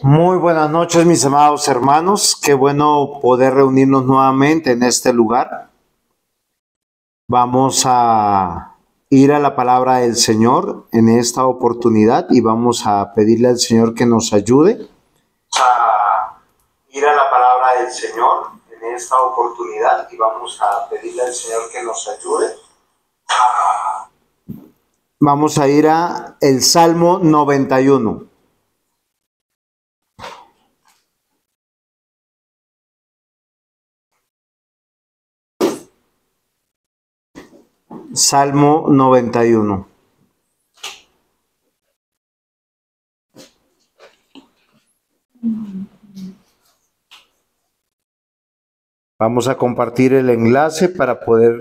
Muy buenas noches, mis amados hermanos. Qué bueno poder reunirnos nuevamente en este lugar. Vamos a ir a la palabra del Señor en esta oportunidad y vamos a pedirle al Señor que nos ayude. A ir a la palabra del Señor en esta oportunidad y vamos a pedirle al Señor que nos ayude. Vamos a ir a el Salmo 91. Salmo 91. Vamos a compartir el enlace para poder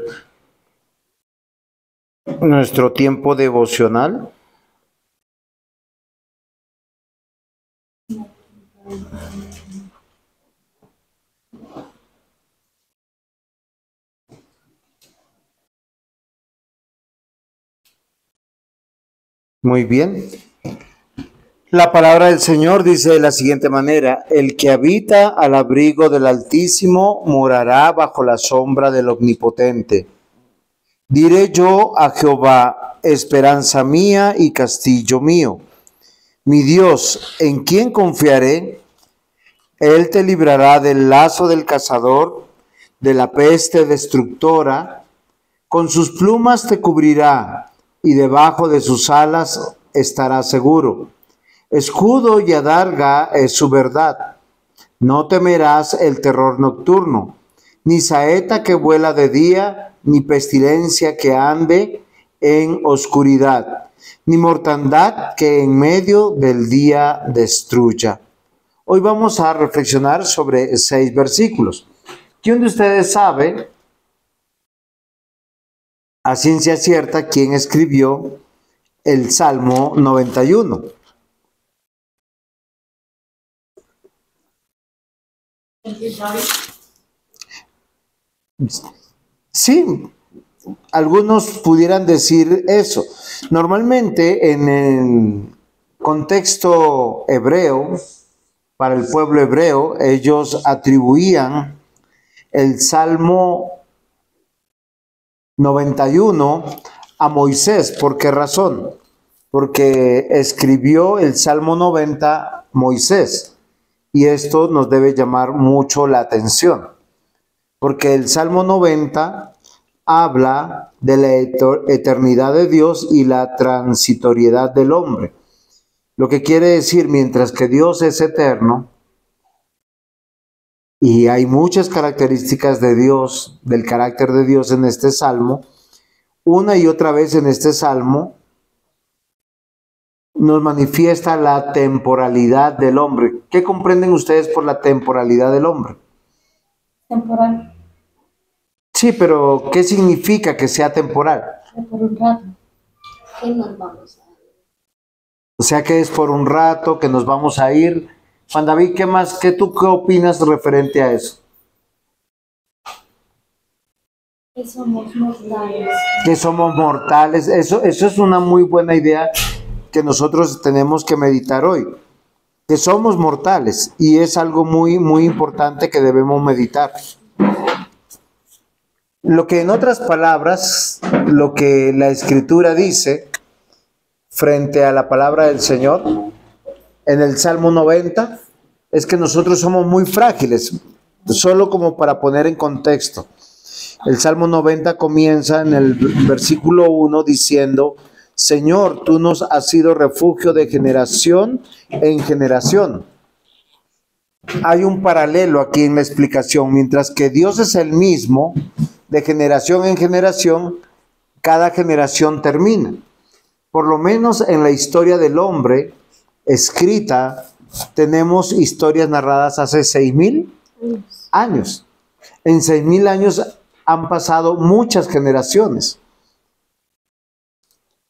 nuestro tiempo devocional. Muy bien. La palabra del Señor dice de la siguiente manera: el que habita al abrigo del Altísimo morará bajo la sombra del Omnipotente. Diré yo a Jehová, esperanza mía y castillo mío, mi Dios, ¿en quién confiaré? Él te librará del lazo del cazador, de la peste destructora. Con sus plumas te cubrirá, y debajo de sus alas estarás seguro. Escudo y adarga es su verdad. No temerás el terror nocturno, ni saeta que vuela de día, ni pestilencia que ande en oscuridad, ni mortandad que en medio del día destruya. Hoy vamos a reflexionar sobre 6 versículos. ¿Quién de ustedes sabe a ciencia cierta quién escribió el Salmo 91? Sí, algunos pudieran decir eso. Normalmente en el contexto hebreo, para el pueblo hebreo, ellos atribuían el Salmo 91 a Moisés. ¿Por qué razón? Porque escribió el Salmo 90 Moisés, y esto nos debe llamar mucho la atención, porque el Salmo 90 habla de la eternidad de Dios y la transitoriedad del hombre. Lo que quiere decir, mientras que Dios es eterno, y hay muchas características de Dios, del carácter de Dios en este Salmo, una y otra vez en este Salmo nos manifiesta la temporalidad del hombre. ¿Qué comprenden ustedes por la temporalidad del hombre? Temporal. Sí, pero ¿qué significa que sea temporal? Por un rato. ¿Qué nos vamos a ir? O sea que es por un rato que nos vamos a ir. Juan David, ¿tú qué opinas referente a eso? Que somos mortales. Que somos mortales. Eso es una muy buena idea que nosotros tenemos que meditar hoy. Que somos mortales, y es algo muy, muy importante que debemos meditar. Lo que en otras palabras, lo que la Escritura dice frente a la palabra del Señor en el Salmo 90 es que nosotros somos muy frágiles. Solo como para poner en contexto, el Salmo 90 comienza en el versículo 1 diciendo: Señor, tú nos has sido refugio de generación en generación. Hay un paralelo aquí en la explicación. Mientras que Dios es el mismo de generación en generación, cada generación termina. Por lo menos en la historia del hombre escrita, tenemos historias narradas hace 6,000 años. En 6,000 años han pasado muchas generaciones.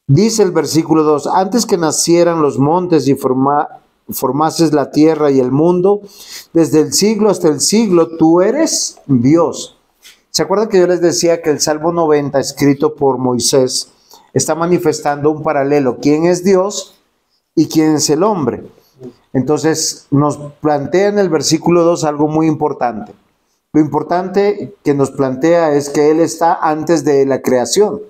Dice el versículo 2: antes que nacieran los montes y formases la tierra y el mundo, desde el siglo hasta el siglo, tú eres Dios. ¿Se acuerdan que yo les decía que el Salmo 90, escrito por Moisés, está manifestando un paralelo? ¿Quién es Dios? ¿Y quién es el hombre? Entonces nos plantea en el versículo 2 algo muy importante. Lo importante que nos plantea es que Él está antes de la creación.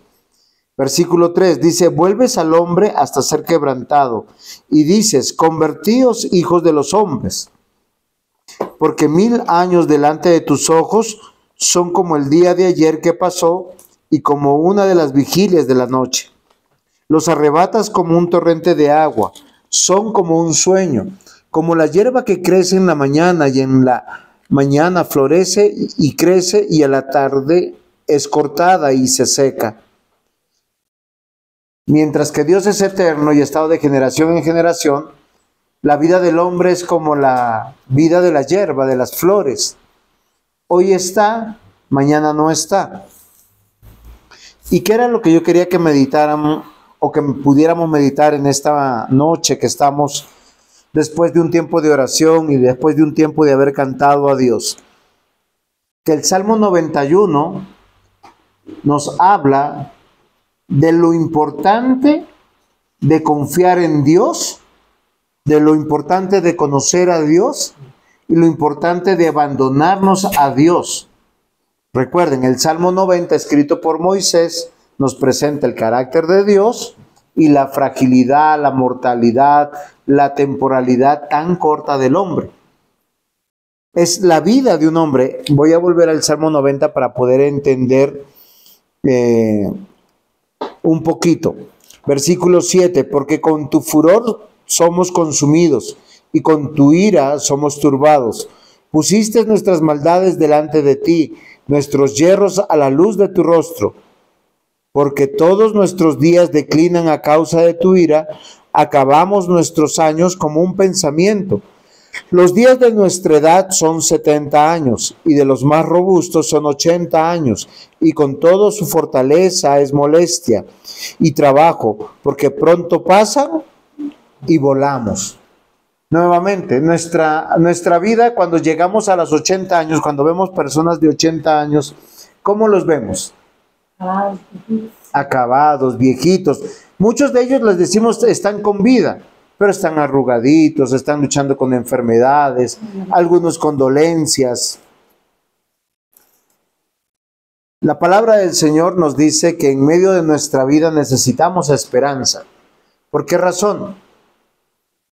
Versículo 3 dice, vuelves al hombre hasta ser quebrantado y dices, convertíos hijos de los hombres, porque 1000 años delante de tus ojos son como el día de ayer que pasó y como una de las vigilias de la noche. Los arrebatas como un torrente de agua, son como un sueño, como la hierba que crece en la mañana y en la mañana florece y crece y a la tarde es cortada y se seca. Mientras que Dios es eterno y ha estado de generación en generación, la vida del hombre es como la vida de la hierba, de las flores. Hoy está, mañana no está. ¿Y qué era lo que yo quería que meditaran o que pudiéramos meditar en esta noche que estamos después de un tiempo de oración y después de un tiempo de haber cantado a Dios? Que el Salmo 91 nos habla de lo importante de confiar en Dios, de lo importante de conocer a Dios y lo importante de abandonarnos a Dios. Recuerden, el Salmo 90, escrito por Moisés, nos presenta el carácter de Dios y la fragilidad, la mortalidad, la temporalidad tan corta del hombre. Es la vida de un hombre. Voy a volver al Salmo 90 para poder entender un poquito. Versículo 7, porque con tu furor somos consumidos y con tu ira somos turbados. Pusiste nuestras maldades delante de ti, nuestros yerros a la luz de tu rostro. Porque todos nuestros días declinan a causa de tu ira, acabamos nuestros años como un pensamiento. Los días de nuestra edad son 70 años, y de los más robustos son 80 años, y con todo su fortaleza es molestia y trabajo, porque pronto pasan y volamos. Nuevamente, nuestra vida, cuando llegamos a los 80 años, cuando vemos personas de 80 años, ¿cómo los vemos? Acabados, viejitos. Muchos de ellos les decimos están con vida, pero están arrugaditos, están luchando con enfermedades, algunos con dolencias. La palabra del Señor nos dice que en medio de nuestra vida necesitamos esperanza. ¿Por qué razón?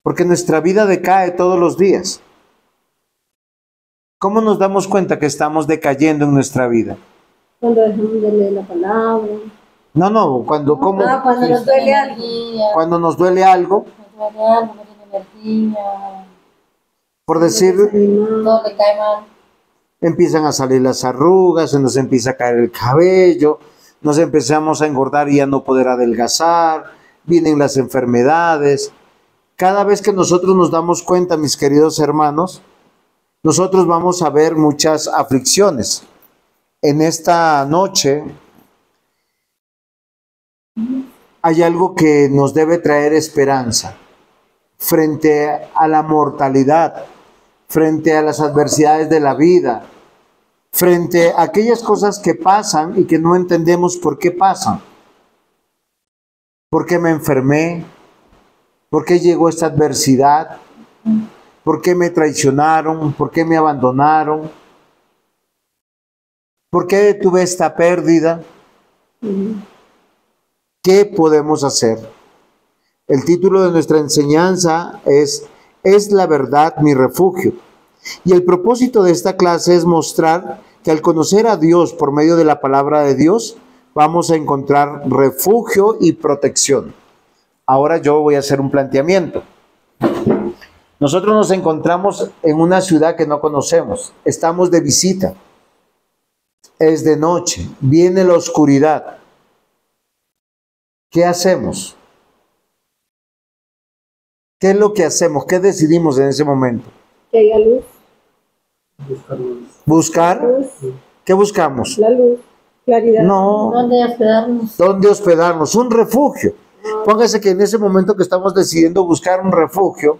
Porque nuestra vida decae todos los días. ¿Cómo nos damos cuenta que estamos decayendo en nuestra vida? Cuando dejamos de leer la palabra. No, cuando Cuando nos duele algo. Cuando nos duele algo, No tiene energía, por decir, todo le cae mal. empiezan a salir las arrugas, se nos empieza a caer el cabello, nos empezamos a engordar y a no poder adelgazar, vienen las enfermedades. Cada vez que nosotros nos damos cuenta, mis queridos hermanos, nosotros vamos a ver muchas aflicciones. En esta noche hay algo que nos debe traer esperanza frente a la mortalidad, frente a las adversidades de la vida, frente a aquellas cosas que pasan y que no entendemos por qué pasan. ¿Por qué me enfermé? ¿Por qué llegó esta adversidad? ¿Por qué me traicionaron? ¿Por qué me abandonaron? ¿Por qué tuve esta pérdida? ¿Qué podemos hacer? El título de nuestra enseñanza es la verdad mi refugio. Y el propósito de esta clase es mostrar que al conocer a Dios por medio de la palabra de Dios, vamos a encontrar refugio y protección. Ahora yo voy a hacer un planteamiento. Nosotros nos encontramos en una ciudad que no conocemos. Estamos de visita. Es de noche. Viene la oscuridad. ¿Qué hacemos? ¿Qué es lo que hacemos? ¿Qué decidimos en ese momento? Que haya luz. ¿Buscar? Luz. ¿Qué buscamos? La luz. Claridad. No. ¿Dónde hospedarnos? ¿Dónde hospedarnos? Un refugio. Póngase que en ese momento que estamos decidiendo buscar un refugio,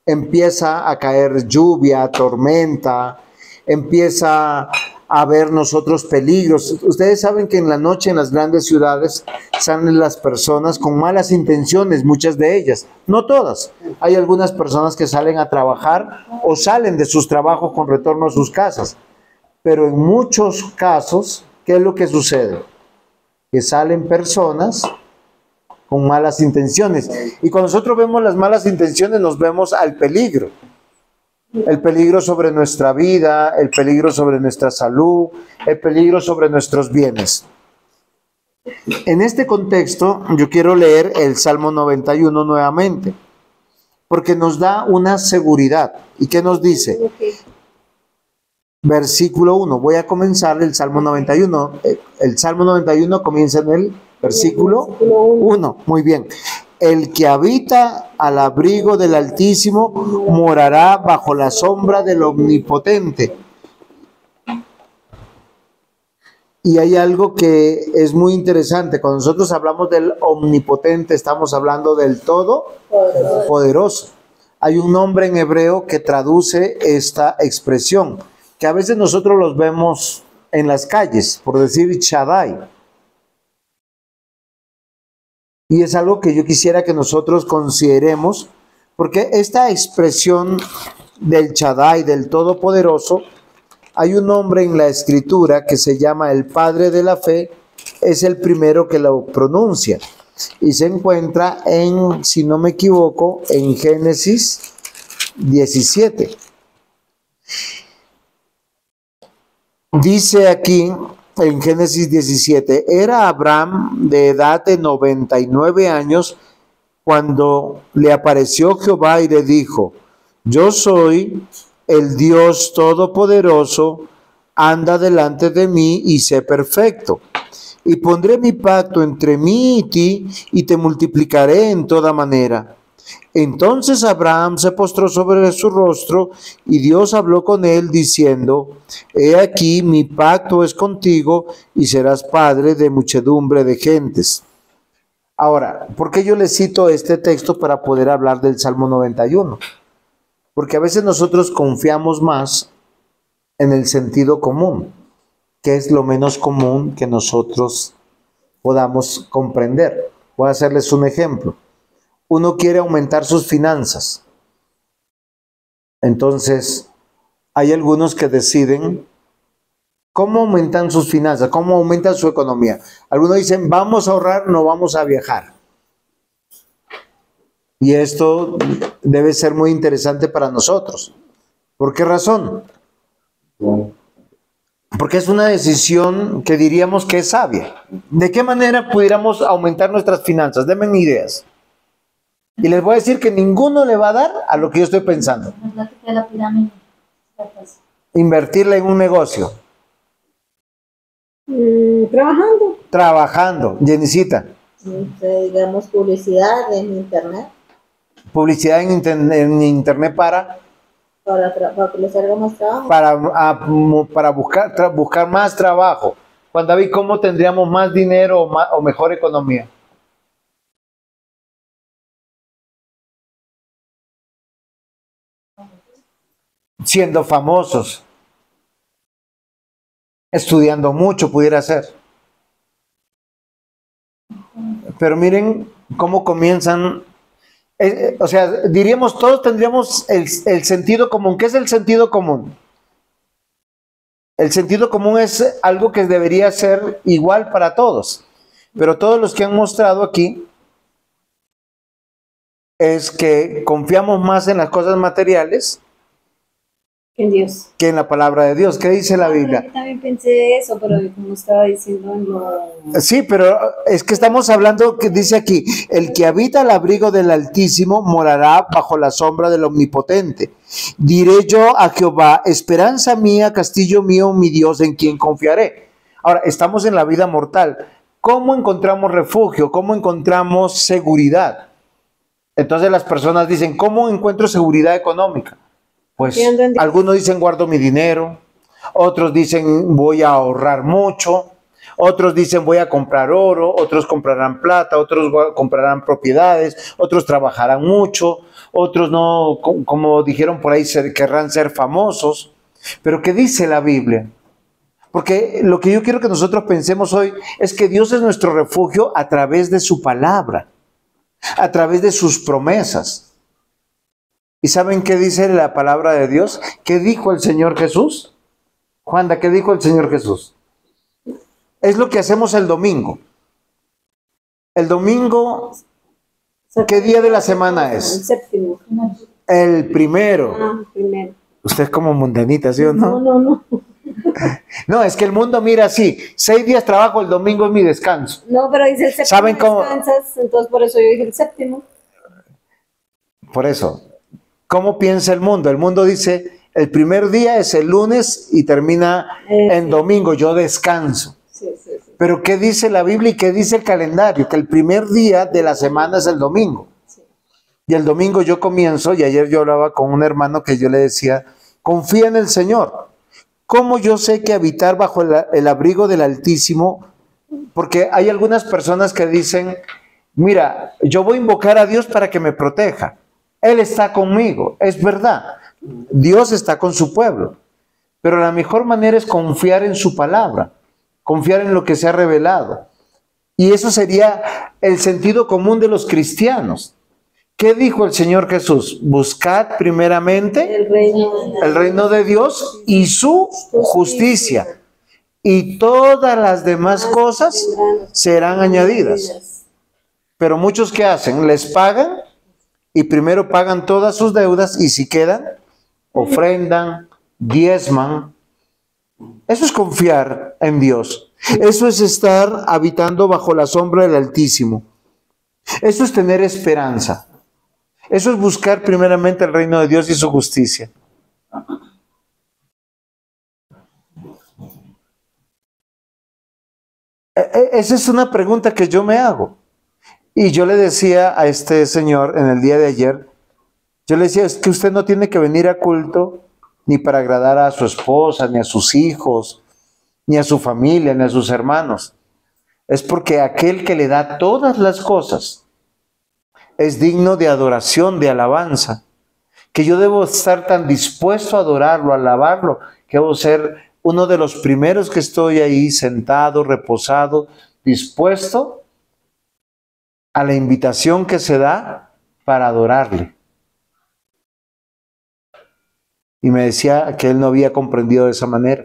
empieza a caer lluvia, tormenta, empieza a ver nosotros peligros. Ustedes saben que en la noche en las grandes ciudades salen las personas con malas intenciones, muchas de ellas, no todas. Hay algunas personas que salen a trabajar o salen de sus trabajos con retorno a sus casas. Pero en muchos casos, ¿qué es lo que sucede? Que salen personas con malas intenciones. Y cuando nosotros vemos las malas intenciones, nos vemos al peligro. El peligro sobre nuestra vida, el peligro sobre nuestra salud, el peligro sobre nuestros bienes. En este contexto, yo quiero leer el Salmo 91 nuevamente, porque nos da una seguridad. ¿Y qué nos dice? Versículo 1. Voy a comenzar el Salmo 91. El Salmo 91 comienza en el versículo 1. Muy bien. El que habita al abrigo del Altísimo morará bajo la sombra del Omnipotente. Y hay algo que es muy interesante. Cuando nosotros hablamos del Omnipotente, estamos hablando del Todopoderoso. Hay un nombre en hebreo que traduce esta expresión, que a veces nosotros los vemos en las calles, por decir Shaddai. Y es algo que yo quisiera que nosotros consideremos, porque esta expresión del Shaddai, del Todopoderoso, hay un hombre en la Escritura que se llama el Padre de la Fe, es el primero que lo pronuncia. Y se encuentra en, si no me equivoco, en Génesis 17. Dice aquí en Génesis 17, era Abraham de edad de 99 años cuando le apareció Jehová y le dijo, yo soy el Dios Todopoderoso, anda delante de mí y sé perfecto. Y pondré mi pacto entre mí y ti y te multiplicaré en toda manera. Entonces Abraham se postró sobre su rostro y Dios habló con él diciendo, he aquí mi pacto es contigo y serás padre de muchedumbre de gentes. Ahora, ¿por qué yo le cito este texto para poder hablar del Salmo 91? Porque a veces nosotros confiamos más en el sentido común, que es lo menos común que nosotros podamos comprender. Voy a hacerles un ejemplo. Uno quiere aumentar sus finanzas. Entonces, hay algunos que deciden cómo aumentan sus finanzas, cómo aumentan su economía. Algunos dicen, vamos a ahorrar, no vamos a viajar. Y esto debe ser muy interesante para nosotros. ¿Por qué razón? Porque es una decisión que diríamos que es sabia. ¿De qué manera pudiéramos aumentar nuestras finanzas? Denme ideas. Y les voy a decir que ninguno le va a dar a lo que yo estoy pensando. La pirámide. Invertirle en un negocio. Trabajando. Trabajando. Jenicita. Digamos publicidad en internet. Publicidad en internet para que le salga más trabajo. Para buscar más trabajo. Juan David, ¿cómo tendríamos más dinero o mejor economía? Siendo famosos, estudiando mucho pudiera ser. Pero miren cómo comienzan, o sea, diríamos todos tendríamos el sentido común. ¿Qué es el sentido común? El sentido común es algo que debería ser igual para todos, pero todos los que han mostrado aquí es que confiamos más en las cosas materiales En Dios. que en la palabra de Dios. ¿Qué dice la Biblia? Yo también pensé eso, pero como estaba diciendo, no. Sí, pero es que estamos hablando, que dice aquí, el que habita al abrigo del Altísimo morará bajo la sombra del Omnipotente. Diré yo a Jehová, esperanza mía, castillo mío, mi Dios, en quien confiaré. Ahora, estamos en la vida mortal. ¿Cómo encontramos refugio? ¿Cómo encontramos seguridad? Entonces las personas dicen, ¿cómo encuentro seguridad económica? Pues algunos dicen guardo mi dinero, otros dicen voy a ahorrar mucho, otros dicen voy a comprar oro, otros comprarán plata, otros comprarán propiedades, otros trabajarán mucho, otros no, como dijeron por ahí, querrán ser famosos. Pero ¿qué dice la Biblia? Porque lo que yo quiero que nosotros pensemos hoy es que Dios es nuestro refugio a través de su palabra, a través de sus promesas. ¿Y saben qué dice la palabra de Dios? ¿Qué dijo el Señor Jesús? Juanda, ¿qué dijo el Señor Jesús? Es lo que hacemos el domingo. El domingo, ¿qué día de la semana El es? séptimo. El primero. Ah, primero. Usted es como mundanita, ¿sí o no? No. No, es que el mundo mira así, 6 días trabajo, el domingo es mi descanso. No, pero dice el séptimo. ¿Saben cómo? Descansas, entonces por eso yo dije el séptimo. Por eso, ¿cómo piensa el mundo? El mundo dice, el primer día es el lunes y termina en domingo, yo descanso. Sí. Pero ¿qué dice la Biblia y qué dice el calendario? Que el primer día de la semana es el domingo. Sí. Y el domingo yo comienzo, y ayer yo hablaba con un hermano que yo le decía, confía en el Señor. ¿Cómo yo sé que habitar bajo el abrigo del Altísimo? Porque hay algunas personas que dicen, mira, yo voy a invocar a Dios para que me proteja. Él está conmigo, es verdad. Dios está con su pueblo. Pero la mejor manera es confiar en su palabra, confiar en lo que se ha revelado. Y eso sería el sentido común de los cristianos. ¿Qué dijo el Señor Jesús? Buscad primeramente el reino de Dios y su justicia. Y todas las demás cosas serán añadidas. Pero muchos, ¿qué hacen? Les pagan y primero pagan todas sus deudas y si quedan, ofrendan, diezman. Eso es confiar en Dios. Eso es estar habitando bajo la sombra del Altísimo. Eso es tener esperanza. Eso es buscar primeramente el reino de Dios y su justicia. Esa es una pregunta que yo me hago. Y yo le decía a este señor en el día de ayer, yo le decía, es que usted no tiene que venir a culto ni para agradar a su esposa, ni a sus hijos, ni a su familia, ni a sus hermanos. Es porque aquel que le da todas las cosas es digno de adoración, de alabanza, que yo debo estar tan dispuesto a adorarlo, a alabarlo, que debo ser uno de los primeros que estoy ahí sentado, reposado, dispuesto a la invitación que se da para adorarle. Y me decía que él no había comprendido de esa manera.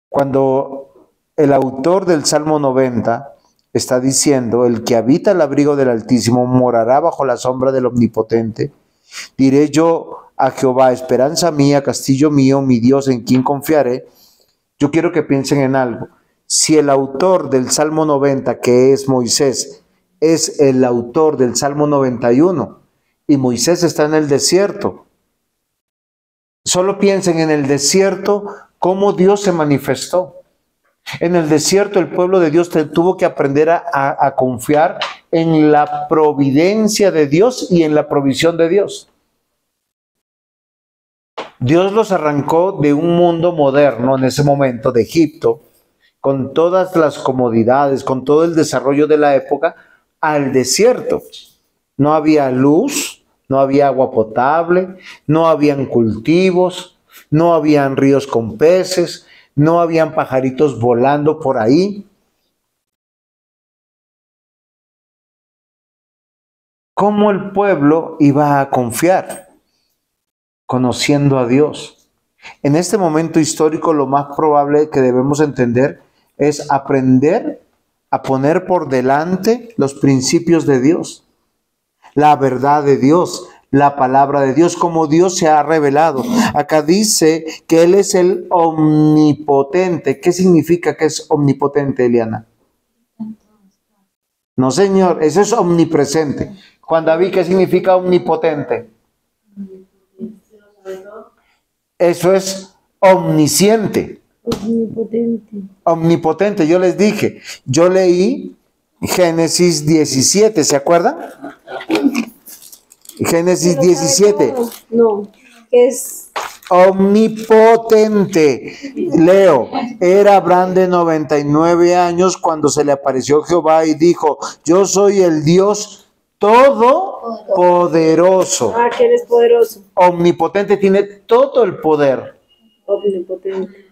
Cuando el autor del Salmo 90 está diciendo, el que habita el abrigo del Altísimo morará bajo la sombra del Omnipotente. Diré yo a Jehová, esperanza mía, castillo mío, mi Dios, en quien confiaré. Yo quiero que piensen en algo. Si el autor del Salmo 90, que es Moisés, es el autor del Salmo 91, y Moisés está en el desierto, solo piensen en el desierto, cómo Dios se manifestó. En el desierto el pueblo de Dios tuvo que aprender a confiar en la providencia de Dios y en la provisión de Dios. Dios los arrancó de un mundo moderno en ese momento, de Egipto, con todas las comodidades, con todo el desarrollo de la época, al desierto. No había luz, no había agua potable, no habían cultivos, no habían ríos con peces, no habían pajaritos volando por ahí. ¿Cómo el pueblo iba a confiar? Conociendo a Dios. En este momento histórico, lo más probable que debemos entender es aprender a poner por delante los principios de Dios, la verdad de Dios, la palabra de Dios, como Dios se ha revelado. Acá dice que Él es el omnipotente. ¿Qué significa que es omnipotente, Eliana? No, señor, eso es omnipresente. Juan David, ¿qué significa omnipotente? Eso es omnisciente. Omnipotente. Omnipotente, yo les dije, yo leí Génesis 17, ¿se acuerdan? Génesis 17. No, es Omnipotente. Leo, era Abraham de 99 años cuando se le apareció Jehová y dijo, yo soy el Dios todopoderoso. Ah, que Él es poderoso. Omnipotente, tiene todo el poder. Omnipotente.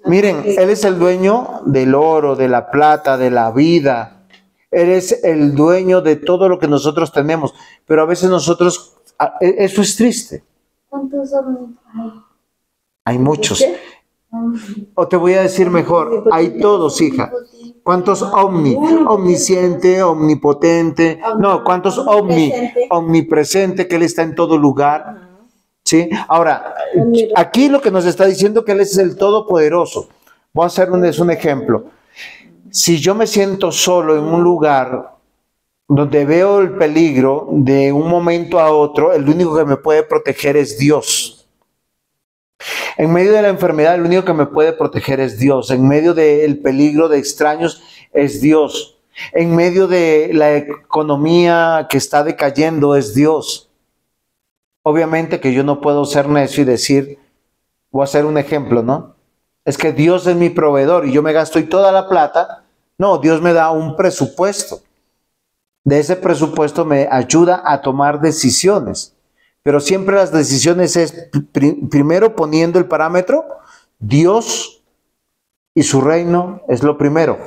Miren, Él es el dueño del oro, de la plata, de la vida. Él es el dueño de todo lo que nosotros tenemos. Pero a veces nosotros, eso es triste. ¿Cuántos son? Hay muchos. ¿Qué? O te voy a decir mejor, hay todos, hija. ¿Cuántos omnisciente, omnipotente? No, ¿cuántos omnipresente, que Él está en todo lugar? ¿Sí? Ahora, aquí lo que nos está diciendo que Él es el todopoderoso. Voy a hacer un ejemplo. Si yo me siento solo en un lugar donde veo el peligro de un momento a otro, el único que me puede proteger es Dios. En medio de la enfermedad, el único que me puede proteger es Dios. En medio del peligro de extraños es Dios. En medio de la economía que está decayendo es Dios. Obviamente que yo no puedo ser necio y decir, voy a hacer un ejemplo, ¿no? Es que Dios es mi proveedor y yo me gasto y toda la plata. No, Dios me da un presupuesto. De ese presupuesto me ayuda a tomar decisiones. Pero siempre las decisiones es primero poniendo el parámetro, Dios y su reino es lo primero.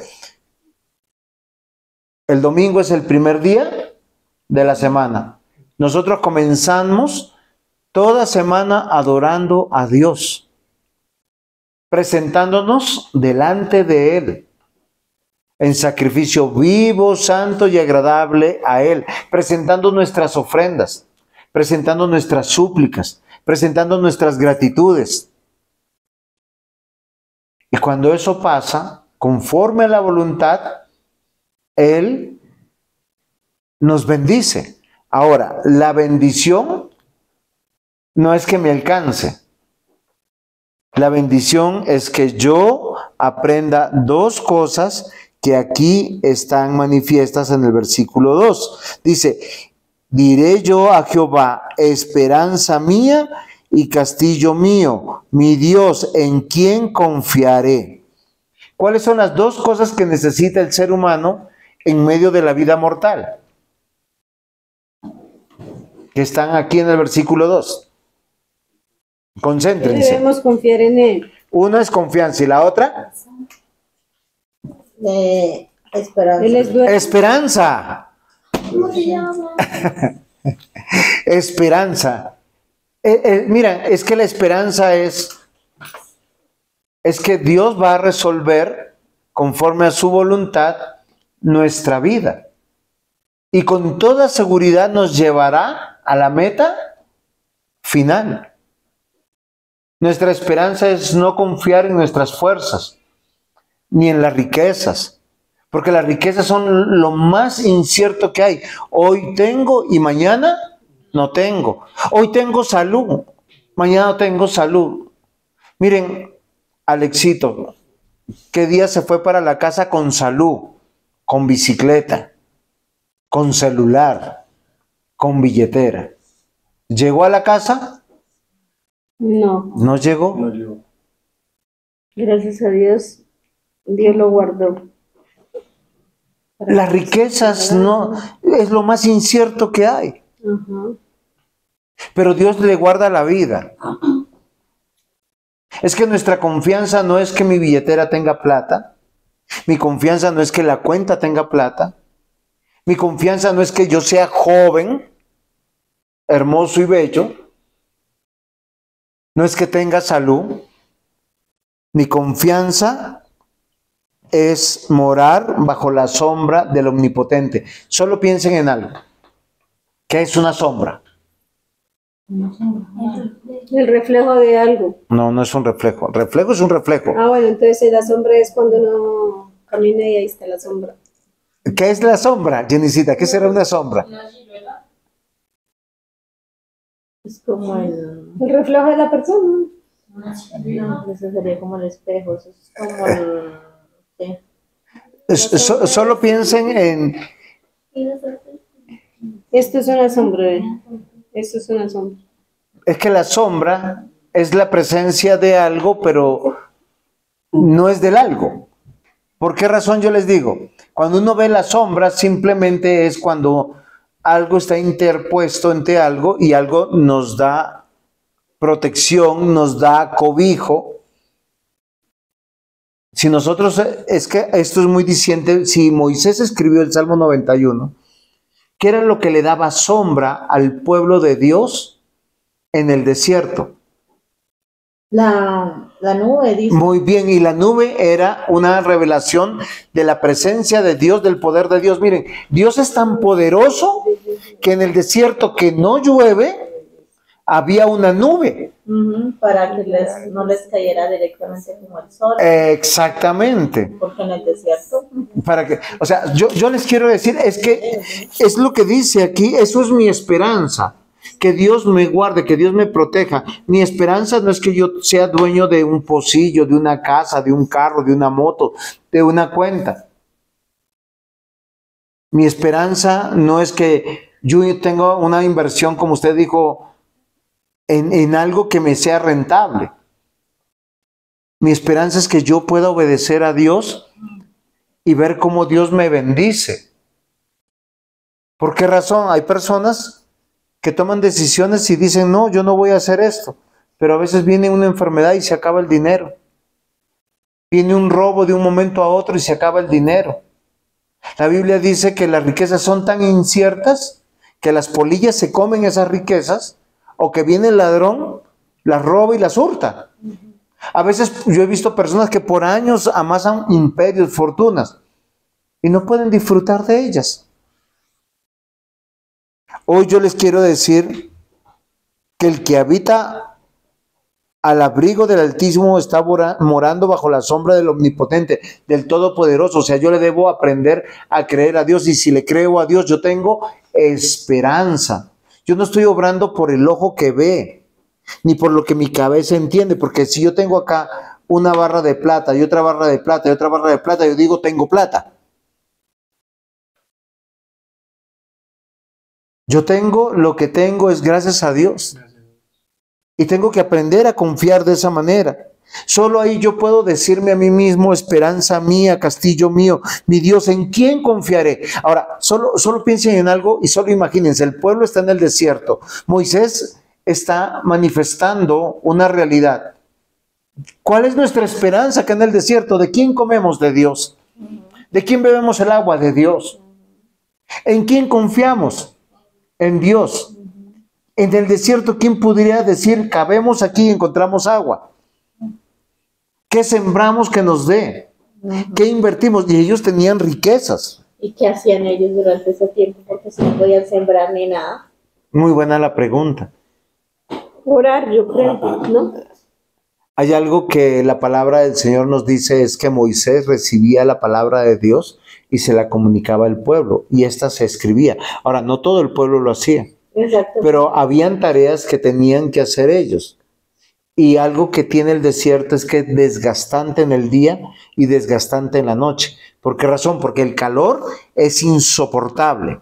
El domingo es el primer día de la semana. Nosotros comenzamos toda semana adorando a Dios, presentándonos delante de Él, en sacrificio vivo, santo y agradable a Él, presentando nuestras ofrendas, presentando nuestras súplicas, presentando nuestras gratitudes. Y cuando eso pasa, conforme a la voluntad, Él nos bendice. Ahora, la bendición no es que me alcance. La bendición es que yo aprenda dos cosas que aquí están manifiestas en el versículo 2. Dice, diré yo a Jehová, esperanza mía y castillo mío, mi Dios, en quien confiaré. ¿Cuáles son las dos cosas que necesita el ser humano en medio de la vida mortal? Que están aquí en el versículo 2. Concéntrense. Debemos confiar en Él. Una es confianza y la otra, Esperanza. Él es dueño. esperanza. ¿Cómo se llama? Esperanza. Mira, es que la esperanza es que Dios va a resolver conforme a su voluntad nuestra vida. Y con toda seguridad nos llevará a la meta final. Nuestra esperanza es no confiar en nuestras fuerzas, ni en las riquezas, porque las riquezas son lo más incierto que hay. Hoy tengo y mañana no tengo. Hoy tengo salud, mañana no tengo salud. Miren, Alexito, ¿qué día se fue para la casa con salud, con bicicleta, con celular, con billetera? ¿Llegó a la casa? No, ¿No llegó? gracias a Dios, Dios lo guardó. Las riquezas no es lo más incierto que hay. Ajá. Pero Dios le guarda la vida. Es que nuestra confianza no es que mi billetera tenga plata. Mi confianza no es que la cuenta tenga plata. Mi confianza no es que yo sea joven, hermoso y bello. No es que tenga salud. Mi confianza es morar bajo la sombra del Omnipotente. Solo piensen en algo. ¿Qué es una sombra? El reflejo de algo. No, no es un reflejo. Reflejo es un reflejo. Ah, bueno, entonces la sombra es cuando uno camina y ahí está la sombra. ¿Qué es la sombra, Jenicita? ¿Qué será una sombra? Es como el... El reflejo de la persona. No, eso sería como el espejo. Eso es como el... Sí. Solo piensen en... Esto es una sombra. Esto es una sombra. Es que la sombra es la presencia de algo, pero no es del algo. ¿Por qué razón yo les digo? Cuando uno ve la sombra, simplemente es cuando algo está interpuesto entre algo y algo nos da protección, nos da cobijo. Si nosotros, es que esto es muy diciente, si Moisés escribió el Salmo 91, ¿qué era lo que le daba sombra al pueblo de Dios en el desierto? La nube, dice. Muy bien, y la nube era una revelación de la presencia de Dios, del poder de Dios. Miren, Dios es tan poderoso que en el desierto que no llueve, había una nube. Para que no les cayera directamente como el sol. Exactamente. Porque en el desierto. Para que, o sea, yo les quiero decir, es que es lo que dice aquí, eso es mi esperanza. Que Dios me guarde, que Dios me proteja. Mi esperanza no es que yo sea dueño de un pocillo, de una casa, de un carro, de una moto, de una cuenta. Mi esperanza no es que yo tenga una inversión, como usted dijo, en algo que me sea rentable. Mi esperanza es que yo pueda obedecer a Dios y ver cómo Dios me bendice. ¿Por qué razón? Hay personas que toman decisiones y dicen, no, yo no voy a hacer esto. Pero a veces viene una enfermedad y se acaba el dinero. Viene un robo de un momento a otro y se acaba el dinero. La Biblia dice que las riquezas son tan inciertas que las polillas se comen esas riquezas o que viene el ladrón, las roba y las hurta. A veces yo he visto personas que por años amasan imperios, fortunas y no pueden disfrutar de ellas. Hoy yo les quiero decir que el que habita al abrigo del Altísimo está morando bajo la sombra del Omnipotente, del Todopoderoso. O sea, yo le debo aprender a creer a Dios, y si le creo a Dios, yo tengo esperanza. Yo no estoy obrando por el ojo que ve, ni por lo que mi cabeza entiende, porque si yo tengo acá una barra de plata y otra barra de plata y otra barra de plata, yo digo, tengo plata. Yo tengo, lo que tengo es gracias a Dios. Y tengo que aprender a confiar de esa manera. Solo ahí yo puedo decirme a mí mismo, esperanza mía, castillo mío, mi Dios, ¿en quién confiaré? Ahora, solo piensen en algo y solo imagínense, el pueblo está en el desierto. Moisés está manifestando una realidad. ¿Cuál es nuestra esperanza acá en el desierto? ¿De quién comemos? De Dios. ¿De quién bebemos el agua? De Dios. ¿En quién confiamos? En Dios. En el desierto, ¿quién podría decir, cabemos aquí y encontramos agua? ¿Qué sembramos que nos dé? ¿Qué invertimos? Y ellos tenían riquezas. ¿Y qué hacían ellos durante ese tiempo? Porque si no podían sembrar ni nada. Muy buena la pregunta. Orar, yo creo, ¿no? Hay algo que la palabra del Señor nos dice, es que Moisés recibía la palabra de Dios y se la comunicaba al pueblo, y esta se escribía. Ahora, no todo el pueblo lo hacía. Exacto. Pero habían tareas que tenían que hacer ellos. Y algo que tiene el desierto es que es desgastante en el día y desgastante en la noche. ¿Por qué razón? Porque el calor es insoportable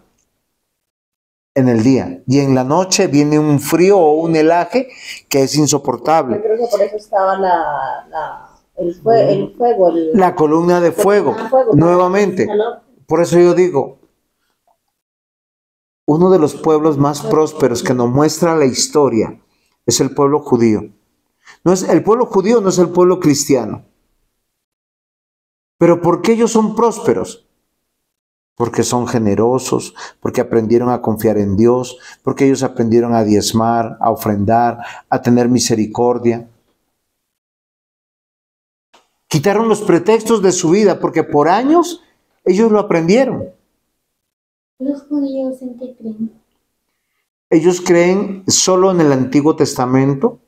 en el día. Y en la noche viene un frío o un helaje que es insoportable. Yo creo que por eso estaba el fuego. La columna de fuego. Nuevamente. Por eso yo digo, uno de los pueblos más prósperos que nos muestra la historia es el pueblo judío. El pueblo judío no es el pueblo cristiano. ¿Pero por qué ellos son prósperos? Porque son generosos, porque aprendieron a confiar en Dios, porque ellos aprendieron a diezmar, a ofrendar, a tener misericordia. Quitaron los pretextos de su vida, porque por años ellos lo aprendieron. ¿Los judíos en qué creen? Ellos creen solo en el Antiguo Testamento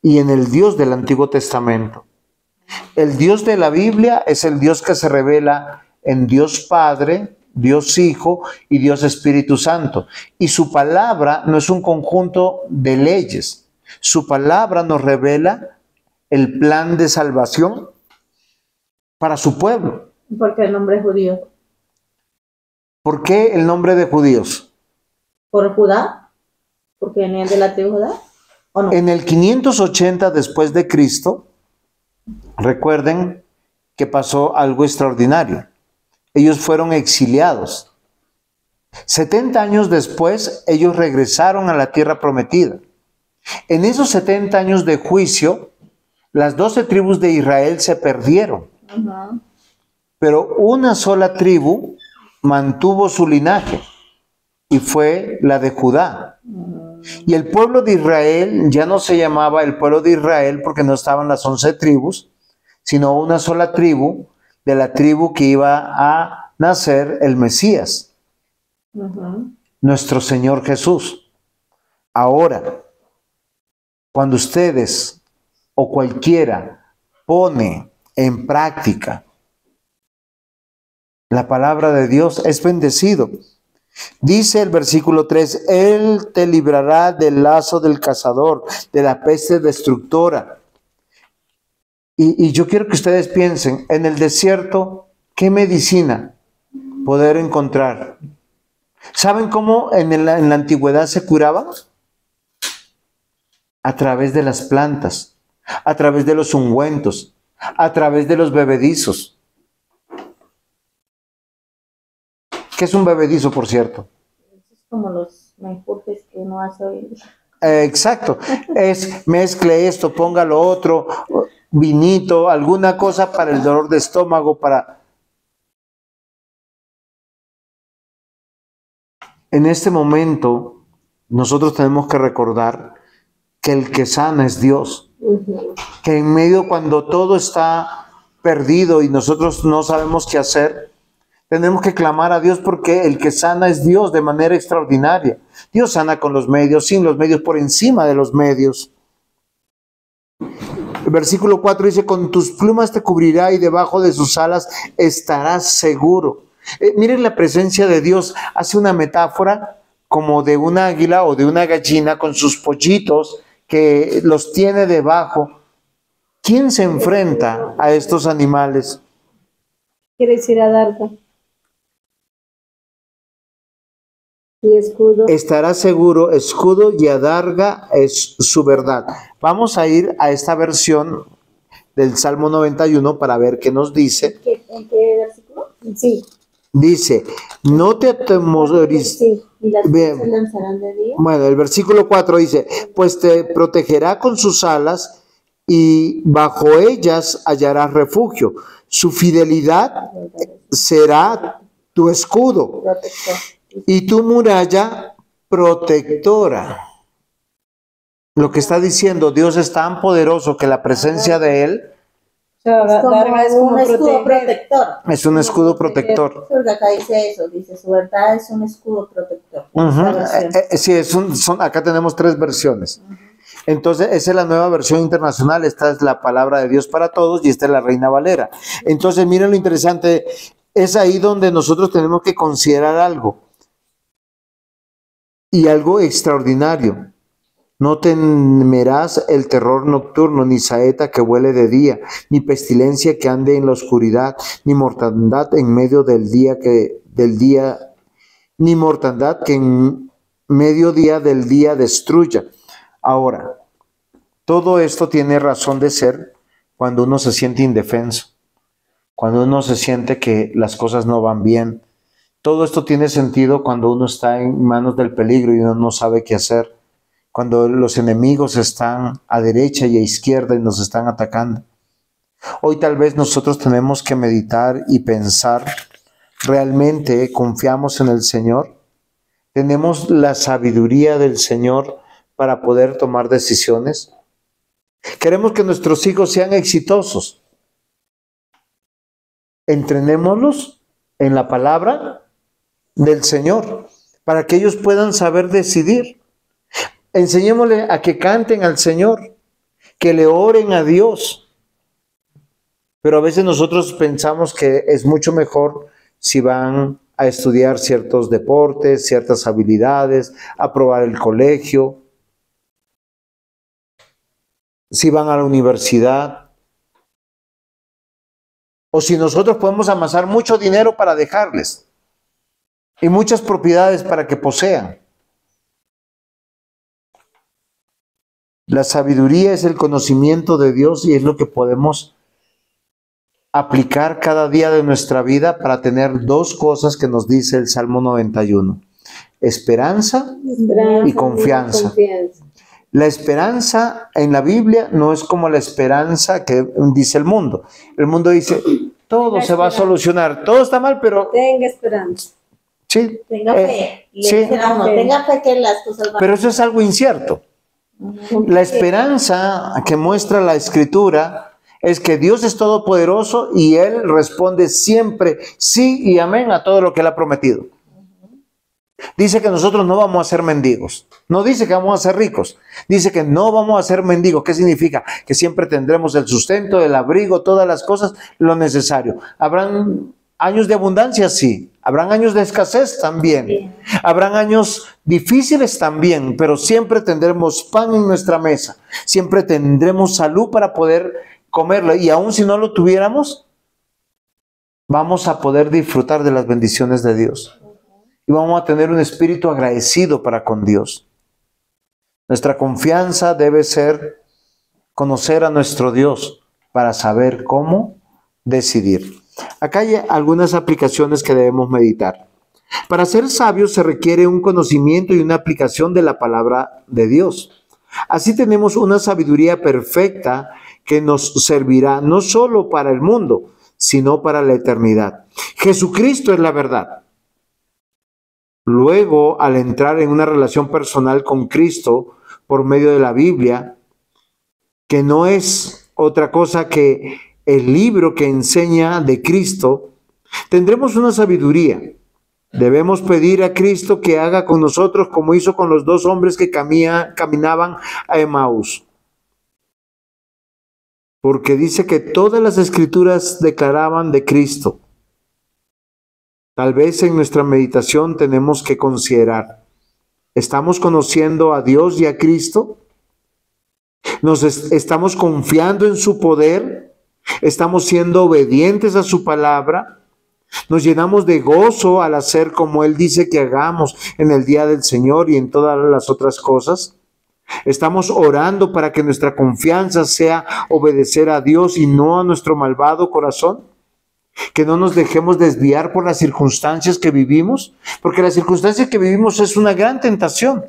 y en el Dios del Antiguo Testamento. El Dios de la Biblia es el Dios que se revela en Dios Padre, Dios Hijo y Dios Espíritu Santo. Y su palabra no es un conjunto de leyes. Su palabra nos revela el plan de salvación para su pueblo. ¿Por qué el nombre judío? ¿Por qué el nombre de judíos? ¿Por Judá? ¿Porque venían de la tribu Judá? ¿O no? En el 580 después de Cristo, recuerden que pasó algo extraordinario. Ellos fueron exiliados. 70 años después, ellos regresaron a la tierra prometida. En esos 70 años de juicio, las 12 tribus de Israel se perdieron, Ajá. pero una sola tribu mantuvo su linaje y fue la de Judá. Y el pueblo de Israel ya no se llamaba el pueblo de Israel porque no estaban las 11 tribus, sino una sola tribu, de la tribu que iba a nacer el Mesías, Ajá. nuestro Señor Jesús. Ahora, cuando ustedes o cualquiera pone en práctica la palabra de Dios, es bendecido. Dice el versículo 3, Él te librará del lazo del cazador, de la peste destructora. Y yo quiero que ustedes piensen, en el desierto, ¿qué medicina poder encontrar? ¿Saben cómo en la antigüedad se curaba? A través de las plantas, a través de los ungüentos, a través de los bebedizos. ¿Qué es un bebedizo, por cierto? Es como los menjurjes que uno hace hoy en día. Exacto, es mezcle esto, ponga lo otro, vinito, alguna cosa para el dolor de estómago, para... En este momento, nosotros tenemos que recordar que el que sana es Dios. Que en medio, cuando todo está perdido y nosotros no sabemos qué hacer, tenemos que clamar a Dios porque el que sana es Dios de manera extraordinaria. Dios sana con los medios, sin los medios, por encima de los medios. El versículo 4 dice, con tus plumas te cubrirá y debajo de sus alas estarás seguro. Miren, la presencia de Dios hace una metáfora como de un águila o de una gallina con sus pollitos que los tiene debajo. ¿Quién se enfrenta a estos animales? Quiere decir adarga. Y escudo. Estará seguro, escudo y adarga es su verdad. Vamos a ir a esta versión del Salmo 91 para ver qué nos dice. ¿En qué versículo? Sí, Dice, no te atemorices. sí. ¿Y las Bien. se lanzarán de día? Bueno, el versículo 4 dice, pues te protegerá con sus alas y bajo ellas hallarás refugio. Su fidelidad será tu escudo Protector. y tu muralla protectora. Lo que está diciendo, Dios es tan poderoso que la presencia de Él O sea, adarga es como un escudo proteger. protector. es un escudo protector. Porque acá dice eso, dice su verdad es un escudo protector. Ujú. Esa versión. Sí, acá tenemos 3 versiones. Entonces, esa es la nueva versión internacional. Esta es la palabra de Dios para todos y esta es la Reina Valera. Entonces, miren lo interesante. Es ahí donde nosotros tenemos que considerar algo. Y algo extraordinario. No temerás el terror nocturno, ni saeta que vuele de día, ni pestilencia que ande en la oscuridad, ni mortandad en medio del día ni mortandad que en mediodía del día destruya. Ahora, todo esto tiene razón de ser cuando uno se siente indefenso, cuando uno se siente que las cosas no van bien. Todo esto tiene sentido cuando uno está en manos del peligro y uno no sabe qué hacer, cuando los enemigos están a derecha y a izquierda y nos están atacando. Hoy tal vez nosotros tenemos que meditar y pensar, ¿realmente confiamos en el Señor? ¿Tenemos la sabiduría del Señor para poder tomar decisiones? Queremos que nuestros hijos sean exitosos. Entrenémoslos en la palabra del Señor para que ellos puedan saber decidir. Enseñémosle a que canten al Señor, que le oren a Dios. Pero a veces nosotros pensamos que es mucho mejor si van a estudiar ciertos deportes, ciertas habilidades, a probar el colegio, si van a la universidad, o si nosotros podemos amasar mucho dinero para dejarles y muchas propiedades para que posean. La sabiduría es el conocimiento de Dios y es lo que podemos aplicar cada día de nuestra vida para tener dos cosas que nos dice el Salmo 91. Esperanza Esperanza y confianza. confianza. La esperanza en la Biblia no es como la esperanza que dice el mundo. El mundo dice, todo se va a solucionar, todo está mal, pero Tenga esperanza. sí. Tenga fe. Y sí. tenga fe que las cosas van. Pero eso es algo incierto. La esperanza que muestra la Escritura es que Dios es todopoderoso y Él responde siempre sí y amén a todo lo que Él ha prometido. Dice que nosotros no vamos a ser mendigos. No dice que vamos a ser ricos. Dice que no vamos a ser mendigos. ¿Qué significa? Que siempre tendremos el sustento, el abrigo, todas las cosas, lo necesario. ¿Habrán años de abundancia? Sí. ¿Habrán años de escasez? También. ¿Habrán años difíciles? También. Pero siempre tendremos pan en nuestra mesa. Siempre tendremos salud para poder comerlo. Y aun si no lo tuviéramos, vamos a poder disfrutar de las bendiciones de Dios. Y vamos a tener un espíritu agradecido para con Dios. Nuestra confianza debe ser conocer a nuestro Dios para saber cómo decidir. Acá hay algunas aplicaciones que debemos meditar. Para ser sabios se requiere un conocimiento y una aplicación de la palabra de Dios. Así tenemos una sabiduría perfecta que nos servirá no solo para el mundo, sino para la eternidad. Jesucristo es la verdad. Luego, al entrar en una relación personal con Cristo por medio de la Biblia, que no es otra cosa que el libro que enseña de Cristo, tendremos una sabiduría. Debemos pedir a Cristo que haga con nosotros como hizo con los dos hombres que caminaban a Emaús. Porque dice que todas las escrituras declaraban de Cristo. Tal vez en nuestra meditación tenemos que considerar, ¿estamos conociendo a Dios y a Cristo? ¿Estamos confiando en su poder? ¿Estamos siendo obedientes a su palabra? ¿Nos llenamos de gozo al hacer como Él dice que hagamos en el día del Señor y en todas las otras cosas? ¿Estamos orando para que nuestra confianza sea obedecer a Dios y no a nuestro malvado corazón? Que no nos dejemos desviar por las circunstancias que vivimos, porque las circunstancias que vivimos es una gran tentación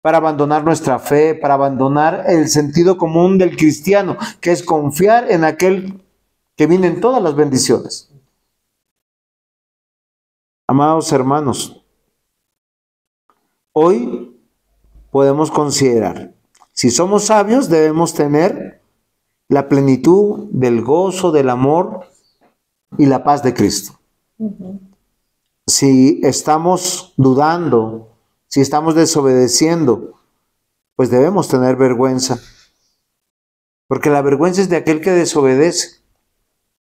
para abandonar nuestra fe, para abandonar el sentido común del cristiano, que es confiar en aquel que vienen todas las bendiciones. Amados hermanos, hoy podemos considerar, si somos sabios debemos tener la plenitud del gozo, del amor y la paz de Cristo. Si estamos dudando, si estamos desobedeciendo, pues debemos tener vergüenza. Porque la vergüenza es de aquel que desobedece,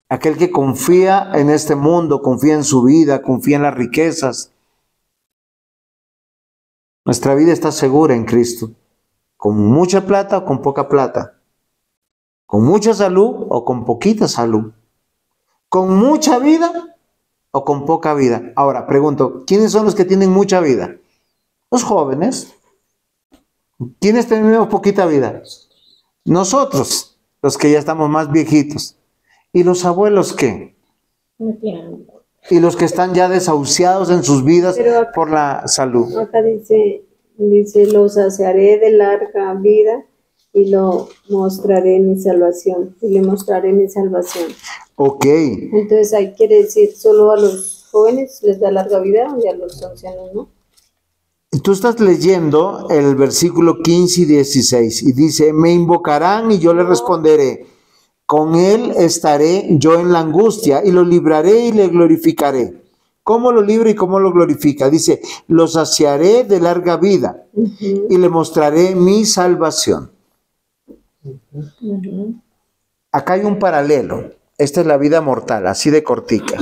aquel que confía en este mundo, confía en su vida, confía en las riquezas. Nuestra vida está segura en Cristo, con mucha plata o con poca plata, con mucha salud o con poquita salud, con mucha vida o con poca vida. Ahora, pregunto, ¿quiénes son los que tienen mucha vida? Los jóvenes. ¿Quiénes tenemos poquita vida? Nosotros, los que ya estamos más viejitos. ¿Y los abuelos qué? Y los que están ya desahuciados en sus vidas por la salud. Acá dice, lo saciaré de larga vida y lo mostraré mi salvación. Y le mostraré mi salvación. Ok. Entonces ahí quiere decir, solo a los jóvenes les da larga vida y a los ancianos no. Tú estás leyendo el versículo 15 y 16 y dice, me invocarán y yo les responderé. Con él estaré yo en la angustia y lo libraré y le glorificaré. ¿Cómo lo libra y cómo lo glorifica? Dice, lo saciaré de larga vida y le mostraré mi salvación. Acá hay un paralelo. Esta es la vida mortal, así de cortica.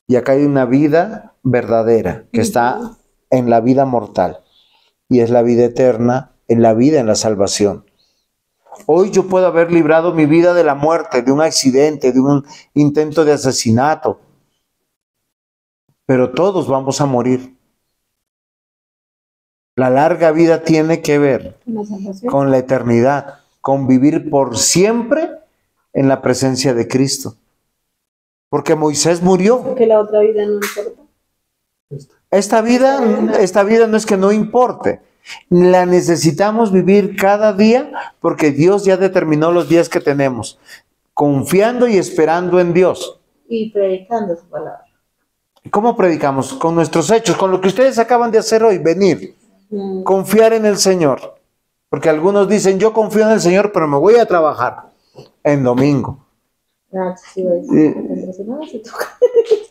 Y acá hay una vida verdadera que está en la vida mortal. Y es la vida eterna, en la vida, en la salvación. Hoy yo puedo haber librado mi vida de la muerte, de un accidente, de un intento de asesinato. Pero todos vamos a morir. La larga vida tiene que ver con la eternidad, con vivir por siempre en la presencia de Cristo. Porque Moisés murió. Porque la otra vida no importa. Esta vida no es que no importe. La necesitamos vivir cada día porque Dios ya determinó los días que tenemos, confiando y esperando en Dios. Y predicando su palabra. ¿Cómo predicamos? Con nuestros hechos, con lo que ustedes acaban de hacer hoy, venir, confiar en el Señor. Porque algunos dicen, yo confío en el Señor, pero me voy a trabajar en domingo.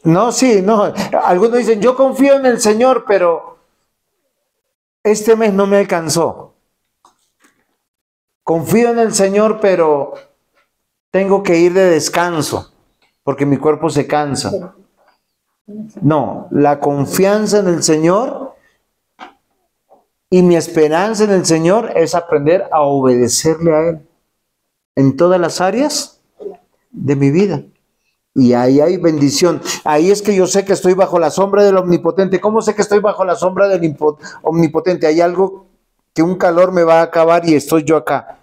No, sí, no. Algunos dicen, yo confío en el Señor, pero este mes no me alcanzó. Confío en el Señor, pero tengo que ir de descanso, porque mi cuerpo se cansa. No, la confianza en el Señor y mi esperanza en el Señor es aprender a obedecerle a Él en todas las áreas de mi vida. Y ahí hay bendición. Ahí es que yo sé que estoy bajo la sombra del Omnipotente. ¿Cómo sé que estoy bajo la sombra del Omnipotente? Hay algo que un calor me va a acabar y estoy yo acá.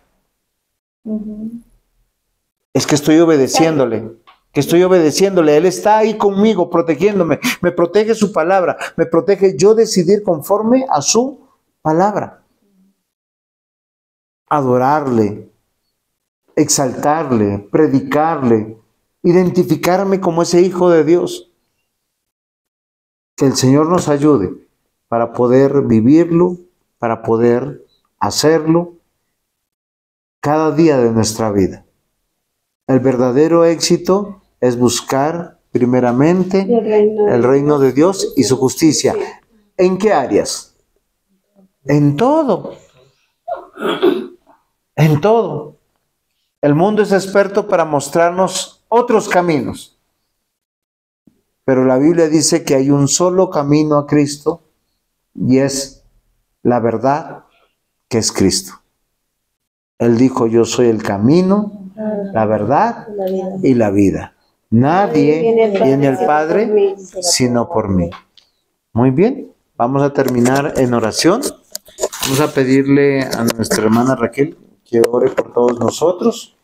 Es que estoy obedeciéndole. Él está ahí conmigo, protegiéndome, me protege su palabra, me protege yo decidir conforme a su palabra. Adorarle, exaltarle, predicarle, identificarme como ese hijo de Dios. Que el Señor nos ayude para poder vivirlo, para poder hacerlo cada día de nuestra vida. El verdadero éxito es buscar primeramente el reino de Dios y su justicia. ¿En qué áreas? En todo. En todo. El mundo es experto para mostrarnos otros caminos. Pero la Biblia dice que hay un solo camino a Cristo y es la verdad, que es Cristo. Él dijo, yo soy el camino, la verdad y la vida. Nadie viene al Padre sino por mí. Muy bien, vamos a terminar en oración. Vamos a pedirle a nuestra hermana Raquel que ore por todos nosotros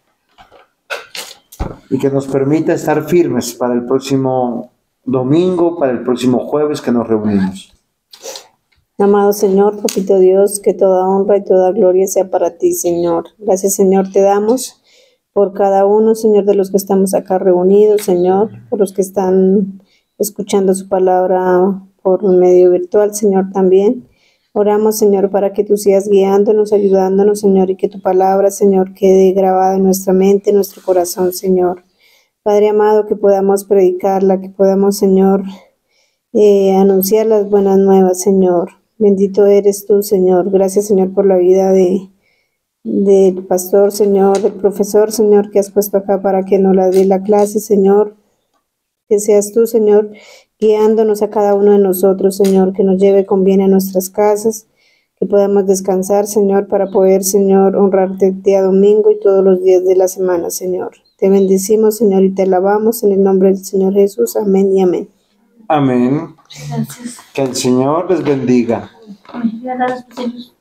y que nos permita estar firmes para el próximo domingo, para el próximo jueves que nos reunimos. Amado Señor, Papito Dios, que toda honra y toda gloria sea para ti, Señor. Gracias, Señor, te damos por cada uno, Señor, de los que estamos acá reunidos, Señor, por los que están escuchando su palabra por medio virtual, Señor, también. Oramos, Señor, para que tú sigas guiándonos, ayudándonos, Señor, y que tu palabra, Señor, quede grabada en nuestra mente, en nuestro corazón, Señor. Padre amado, que podamos predicarla, que podamos, Señor, anunciar las buenas nuevas, Señor. Bendito eres tú, Señor. Gracias, Señor, por la vida del pastor, Señor, del profesor, Señor, que has puesto acá para que nos la dé la clase, Señor. Que seas tú, Señor, guiándonos a cada uno de nosotros, Señor, que nos lleve con bien a nuestras casas, que podamos descansar, Señor, para poder, Señor, honrarte el día domingo y todos los días de la semana, Señor. Te bendecimos, Señor, y te alabamos en el nombre del Señor Jesús. Amén y amén. Amén. Gracias. Que el Señor les bendiga. Gracias,